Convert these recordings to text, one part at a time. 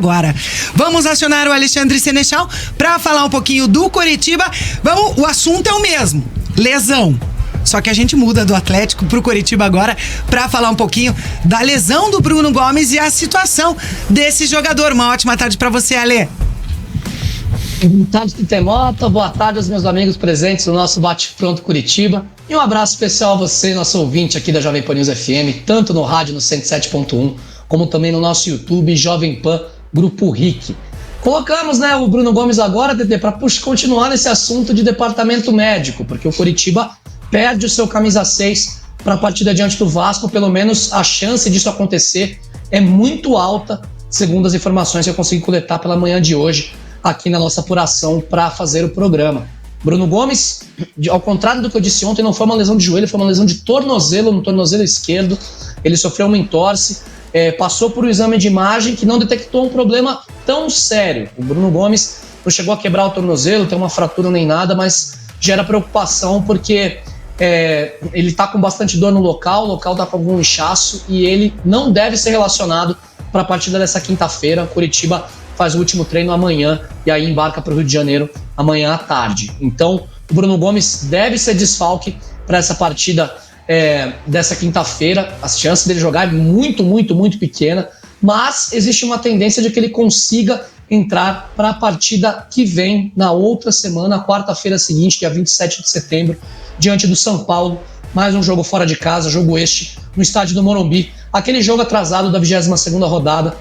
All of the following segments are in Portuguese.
agora. Vamos acionar o Alexandre Senechal para falar um pouquinho do Coritiba. O assunto é o mesmo, lesão. Só que a gente muda do Atlético pro Coritiba agora para falar um pouquinho da lesão do Bruno Gomes e a situação desse jogador. Uma ótima tarde para você, Ale. Boa tarde, Titemota. Boa tarde aos meus amigos presentes no nosso Bate-Pronto Curitiba. E um abraço especial a você, nosso ouvinte aqui da Jovem Pan News FM, tanto no rádio no 107.1, como também no nosso YouTube, Jovem Pan Grupo RIC. Colocamos, o Bruno Gomes agora, Tete, para continuar nesse assunto de departamento médico, porque o Coritiba perde o seu camisa 6 para a partida diante do Vasco. Pelo menos a chance disso acontecer é muito alta, segundo as informações que eu consegui coletar pela manhã de hoje, aqui na nossa apuração para fazer o programa. Bruno Gomes, ao contrário do que eu disse ontem, não foi uma lesão de joelho, foi uma lesão de tornozelo, no tornozelo esquerdo. Ele sofreu uma entorse, passou por um exame de imagem que não detectou um problema tão sério. O Bruno Gomes não chegou a quebrar o tornozelo, tem uma fratura nem nada, mas gera preocupação porque ele está com bastante dor no local, o local está com algum inchaço e ele não deve ser relacionado para a partida dessa quinta-feira. Curitiba faz o último treino amanhã e aí embarca para o Rio de Janeiro amanhã à tarde. Então, o Bruno Gomes deve ser desfalque para essa partida dessa quinta-feira. A chance dele jogar é muito, muito, muito pequena, mas existe uma tendência de que ele consiga entrar para a partida que vem na outra semana, quarta-feira seguinte, dia 27 de setembro, diante do São Paulo. Mais um jogo fora de casa, jogo este, no estádio do Morumbi. Aquele jogo atrasado da 22ª rodada,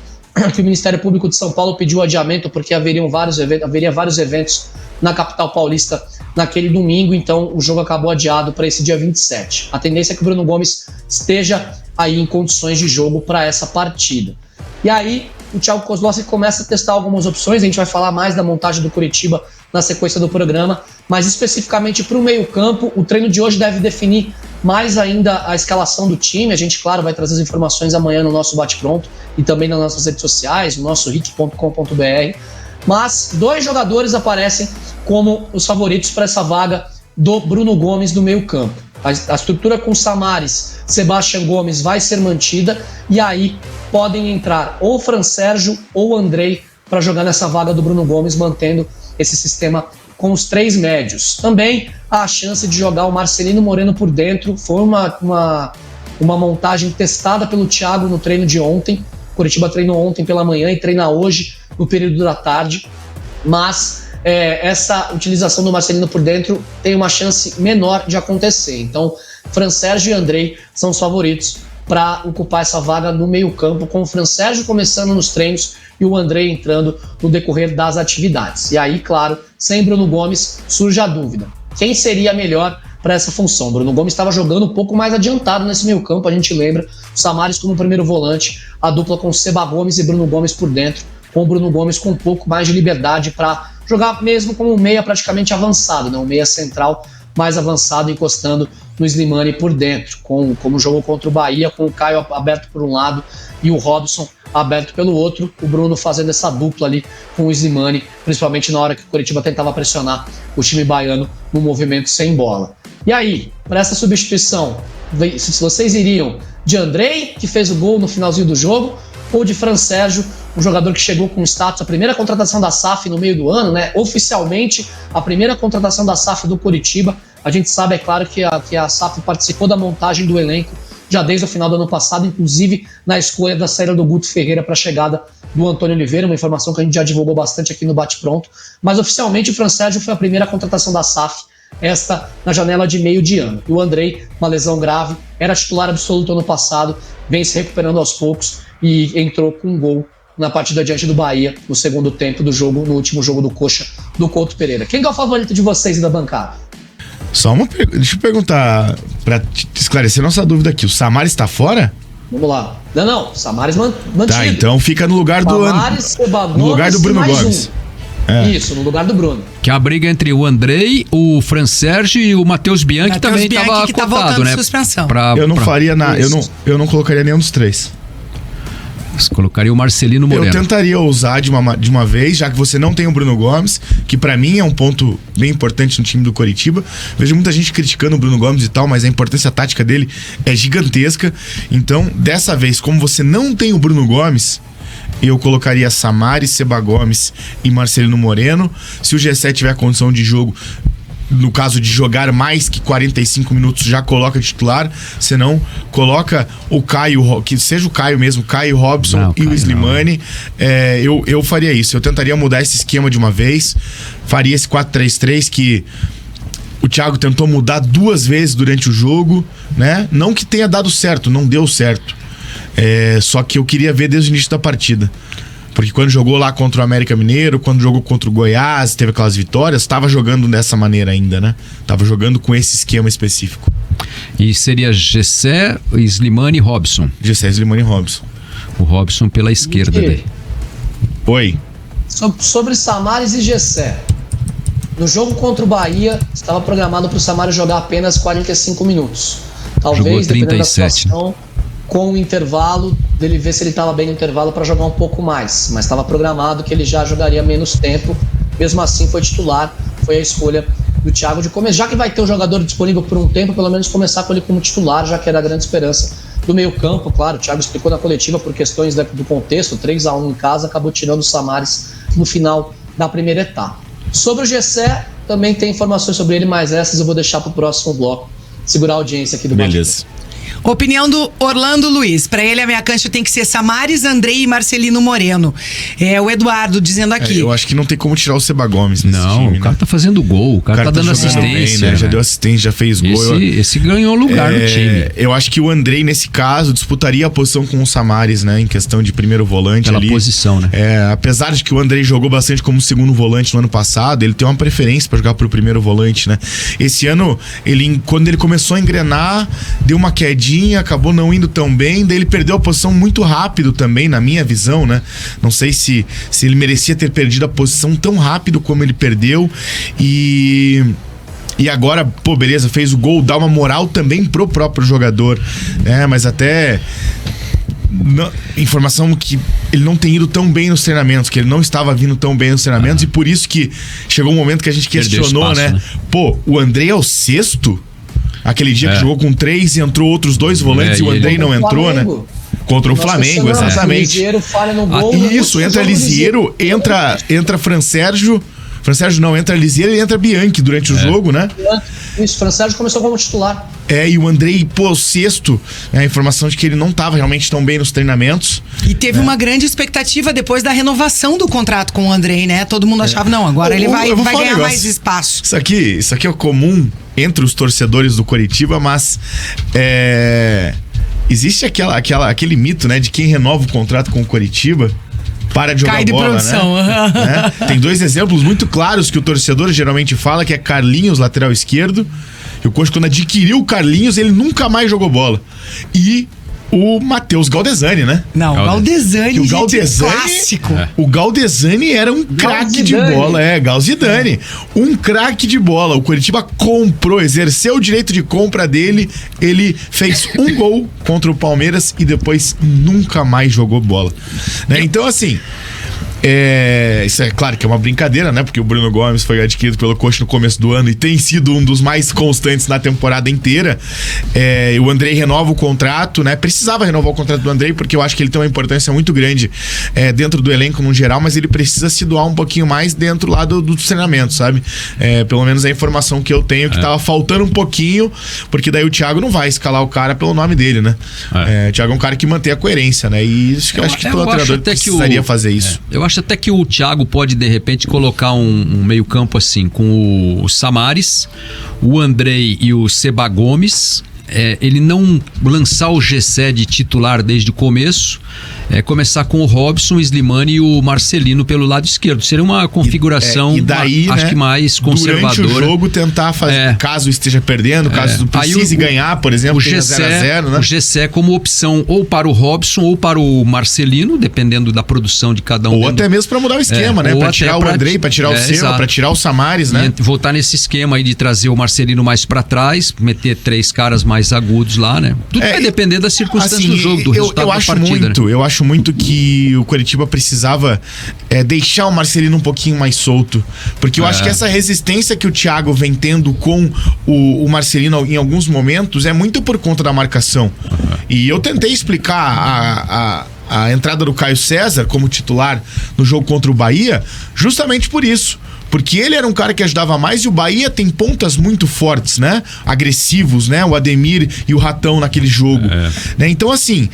que o Ministério Público de São Paulo pediu adiamento porque haveria vários eventos na capital paulista naquele domingo, então o jogo acabou adiado para esse dia 27. A tendência é que o Bruno Gomes esteja aí em condições de jogo para essa partida. E aí o Thiago Kozlowski começa a testar algumas opções, a gente vai falar mais da montagem do Coritiba na sequência do programa, mas especificamente para o meio-campo, o treino de hoje deve definir mais ainda a escalação do time. A gente, claro, vai trazer as informações amanhã no nosso Bate-Pronto e também nas nossas redes sociais, no nosso ric.com.br. Mas 2 jogadores aparecem como os favoritos para essa vaga do Bruno Gomes do meio-campo. A estrutura com Samaris, Sebastião Gomes vai ser mantida e aí podem entrar ou Fran Sérgio ou Andrei para jogar nessa vaga do Bruno Gomes, mantendo esse sistema com os 3 médios. Também há a chance de jogar o Marcelino Moreno por dentro. Foi uma montagem testada pelo Thiago no treino de ontem. O Coritiba treinou ontem pela manhã e treina hoje no período da tarde. Mas essa utilização do Marcelino por dentro tem uma chance menor de acontecer. Então, Fran Sérgio e Andrei são os favoritos para ocupar essa vaga no meio-campo, com o Fran Sérgio começando nos treinos e o Andrei entrando no decorrer das atividades. E aí, claro, sem Bruno Gomes, surge a dúvida: quem seria melhor para essa função? Bruno Gomes estava jogando um pouco mais adiantado nesse meio-campo, a gente lembra, o Samaris como primeiro volante, a dupla com Seba Gomes e Bruno Gomes por dentro, com o Bruno Gomes com um pouco mais de liberdade para jogar mesmo como um meia praticamente avançado, um meia central mais avançado, encostando no Slimani por dentro, como jogou contra o Bahia, com o Caio aberto por um lado e o Robson aberto pelo outro, o Bruno fazendo essa dupla ali com o Slimani, principalmente na hora que o Coritiba tentava pressionar o time baiano no movimento sem bola. E aí, para essa substituição, se vocês iriam de Andrei, que fez o gol no finalzinho do jogo, ou de Fran Sérgio, um jogador que chegou com status, a primeira contratação da SAF no meio do ano, oficialmente a primeira contratação da SAF do Coritiba. A gente sabe, é claro, que a SAF participou da montagem do elenco já desde o final do ano passado, inclusive na escolha da saída do Guto Ferreira para a chegada do Antônio Oliveira, uma informação que a gente já divulgou bastante aqui no Bate-Pronto. Mas oficialmente o Fran Sérgio foi a primeira contratação da SAF, esta na janela de meio de ano. E o Andrei, uma lesão grave, era titular absoluto ano passado, vem se recuperando aos poucos e entrou com um gol na partida diante do Bahia, no segundo tempo do jogo, no último jogo do Coxa, do Couto Pereira. Quem é o favorito de vocês da bancada? Só uma pergunta, deixa eu perguntar, pra te esclarecer nossa dúvida aqui, o Samaris tá fora? Vamos lá. Não, Samaris mantido. Tá, então fica no lugar do no lugar do Bruno Gomes. Isso, no lugar do Bruno. Que a briga entre o Andrei, o Fran Sérgio e o Matheus Bianchi também estava cotado, né? Suspensão. Eu não faria nada, eu não colocaria nenhum dos 3. Você colocaria o Marcelino Moreno. Eu tentaria ousar de uma vez, já que você não tem o Bruno Gomes, que pra mim é um ponto bem importante no time do Coritiba. Vejo muita gente criticando o Bruno Gomes e tal, mas a importância tática dele é gigantesca. Então, dessa vez, como você não tem o Bruno Gomes, eu colocaria Samaris, Seba Gomes e Marcelino Moreno. Se o Gessé tiver condição de jogo, no caso de jogar mais que 45 minutos, já coloca titular. Se não, coloca o Caio, que seja o Caio mesmo, Caio, Robson Não, e Caio o Slimani. Eu faria isso. Eu tentaria mudar esse esquema de uma vez. Faria esse 4-3-3 que o Thiago tentou mudar 2 vezes durante o jogo, né? Não que tenha dado certo, não deu certo. Só que eu queria ver desde o início da partida. Porque quando jogou lá contra o América Mineiro, quando jogou contra o Goiás, teve aquelas vitórias, estava jogando dessa maneira ainda, né? Tava jogando com esse esquema específico. E seria Gessé, Slimani e Robson. Gessé, Slimani e Robson. O Robson pela esquerda daí. Oi. Sobre Samaris e Gessé. No jogo contra o Bahia, estava programado para o Samaris jogar apenas 45 minutos. Talvez, Jogou dependendo 37, da situação, com o intervalo, dele ver se ele estava bem no intervalo para jogar um pouco mais. Mas estava programado que ele já jogaria menos tempo. Mesmo assim, foi titular. Foi a escolha do Thiago de começar. Já que vai ter o jogador disponível por um tempo, pelo menos começar com ele como titular, já que era a grande esperança do meio campo. Claro, o Thiago explicou na coletiva por questões do contexto, 3-1 em casa, acabou tirando o Samaris no final da primeira etapa. Sobre o Gessé, também tem informações sobre ele, mas essas eu vou deixar para o próximo bloco, segurar a audiência aqui do Beleza. Opinião do Orlando Luiz. Pra ele, a meia cancha tem que ser Samaris, Andrei e Marcelino Moreno. O Eduardo dizendo aqui. Eu acho que não tem como tirar o Seba Gomes nesse Não, time, o cara né? tá fazendo gol, o cara tá dando jogando assistência. bem, né? Já deu assistência, já fez gol. Esse ganhou lugar no time. Eu acho que o Andrei, nesse caso, disputaria a posição com o Samaris, né? Em questão de primeiro volante Pela ali. posição, né? Apesar de que o Andrei jogou bastante como segundo volante no ano passado, ele tem uma preferência pra jogar pro primeiro volante, né? Esse ano, quando ele começou a engrenar, deu uma quedinha, acabou não indo tão bem, daí ele perdeu a posição muito rápido também, na minha visão, né? Não sei se ele merecia ter perdido a posição tão rápido como ele perdeu. E agora, beleza, fez o gol, dá uma moral também pro próprio jogador, né? Mas até informação que ele não tem ido tão bem nos treinamentos, que ele não estava vindo tão bem nos treinamentos, e por isso que chegou um momento que a gente questionou, espaço, né? O Andrei é o 6º? Aquele dia que jogou com 3 e entrou outros 2 volantes e o Andrei não entrou, né? Contra o Flamengo, exatamente. Lisieiro falha no gol. Isso, entra Lisieiro, entra Fran Sérgio. Fran Sérgio não, entra Lisieiro e entra Bianchi durante o jogo, né? Isso, Fran Sérgio começou como titular. E o Andrei, o 6º, a informação de que ele não estava realmente tão bem nos treinamentos. E teve uma grande expectativa depois da renovação do contrato com o Andrei, né? Todo mundo achava, não, agora ele vai ganhar mais espaço. Isso aqui é comum entre os torcedores do Coritiba, mas existe aquele mito, né, de quem renova o contrato com o Coritiba para de jogar cai de bola, produção. Né? Tem 2 exemplos muito claros que o torcedor geralmente fala, que é Carlinhos, lateral esquerdo. E o Coxa, quando adquiriu o Carlinhos, ele nunca mais jogou bola. E o Matheus Galdesani, né? Não, o Galdesani, o Galdesani, clássico. O Galdesani era um craque de bola, Galdesani. Um craque de bola. O Coritiba comprou, exerceu o direito de compra dele. Ele fez um gol contra o Palmeiras e depois nunca mais jogou bola. Né? Então, assim, isso é claro que é uma brincadeira, né? Porque o Bruno Gomes foi adquirido pelo Coxa no começo do ano e tem sido um dos mais constantes na temporada inteira. O Andrei renova o contrato, né? Precisava renovar o contrato do Andrei, porque eu acho que ele tem uma importância muito grande dentro do elenco no geral, mas ele precisa se doar um pouquinho mais dentro lá do treinamento, sabe? Pelo menos a informação que eu tenho, que tava faltando um pouquinho, porque daí o Thiago não vai escalar o cara pelo nome dele, né? O Thiago é um cara que mantém a coerência, né? E isso que eu acho que todo treinador precisaria fazer isso. Eu acho até que o Thiago pode, de repente, colocar um meio-campo assim, com o Samaris, o Andrei e o Seba Gomes. Ele não lançar o Gessé de titular desde o começo, começar com o Robson, o Slimani e o Marcelino pelo lado esquerdo. Seria uma configuração, e daí, acho que mais conservadora. Durante o jogo tentar fazer, caso esteja perdendo, caso precise ganhar, por exemplo, o Gessé, 0-0, né? O Gessé como opção ou para o Robson ou para o Marcelino, dependendo da produção de cada um. Ou até mesmo para mudar o esquema, né? Para tirar o Andrei, para tirar o Seba, para tirar o Samaris, né? E voltar nesse esquema aí de trazer o Marcelino mais para trás, meter 3 caras mais agudos lá, né? Tudo vai depender das circunstâncias do jogo, do resultado da partida. Eu acho muito que o Coritiba precisava deixar o Marcelino um pouquinho mais solto, porque eu acho que essa resistência que o Thiago vem tendo com o Marcelino em alguns momentos é muito por conta da marcação. E eu tentei explicar a entrada do Caio César como titular no jogo contra o Bahia, justamente por isso. Porque ele era um cara que ajudava mais e o Bahia tem pontas muito fortes, né? Agressivos, né? O Ademir e o Ratão naquele jogo. Né? Então, assim,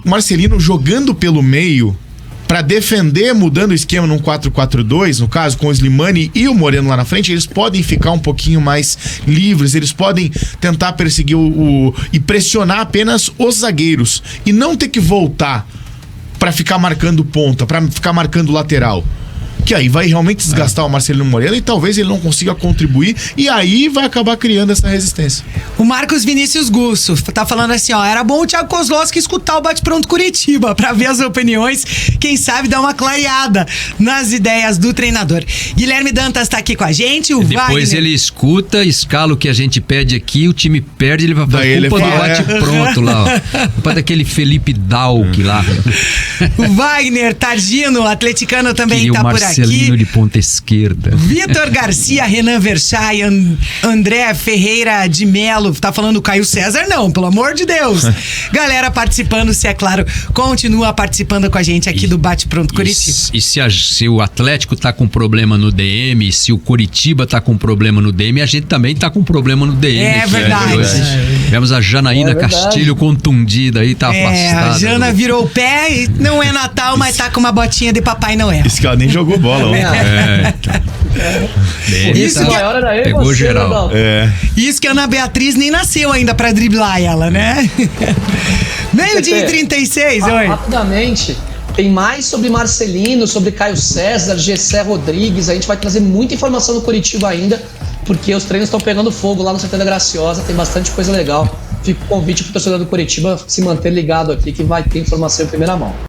o Marcelino jogando pelo meio para defender, mudando o esquema num 4-4-2, no caso, com o Slimani e o Moreno lá na frente, eles podem ficar um pouquinho mais livres, eles podem tentar perseguir e pressionar apenas os zagueiros e não ter que voltar para ficar marcando ponta, para ficar marcando lateral. Que aí vai realmente desgastar o Marcelino Moreno e talvez ele não consiga contribuir e aí vai acabar criando essa resistência. O Marcos Vinícius Gusso tá falando assim, ó, era bom o Thiago Kozlowski escutar o Bate-Pronto Curitiba pra ver as opiniões, quem sabe dar uma clareada nas ideias do treinador. Guilherme Dantas tá aqui com a gente, o Depois Wagner... ele escuta, escala o que a gente pede aqui, o time perde, ele vai falar culpa do Bate-Pronto lá, ó. Culpa daquele Felipe Dalk lá. O Wagner Targino, atleticano, também Queria tá o por aqui. Marcelino de ponta esquerda. Vitor Garcia, Renan Verchai, André Ferreira de Melo, tá falando Caio César? Não, pelo amor de Deus. Galera participando, se é claro, continua participando com a gente aqui do Bate-Pronto Curitiba. E se o Atlético tá com problema no DM, se o Curitiba tá com problema no DM, a gente também tá com problema no DM. É verdade. Vemos a Janaína Castilho contundida aí, tá afastada. A Jana virou o pé e não é Natal, mas tá com uma botinha de Papai Noel. Isso que ela nem jogou bola ontem. Isso que maior era eu pegou você, geral. Isso que a Ana Beatriz nem nasceu ainda pra driblar ela, né? Meio-dia e 36, oi. Rapidamente, tem mais sobre Marcelino, sobre Caio César, Gessé Rodrigues. A gente vai trazer muita informação do Curitiba ainda, porque os treinos estão pegando fogo lá no CT da Graciosa, tem bastante coisa legal. Fica o convite pro torcedor do Curitiba se manter ligado aqui, que vai ter informação em primeira mão.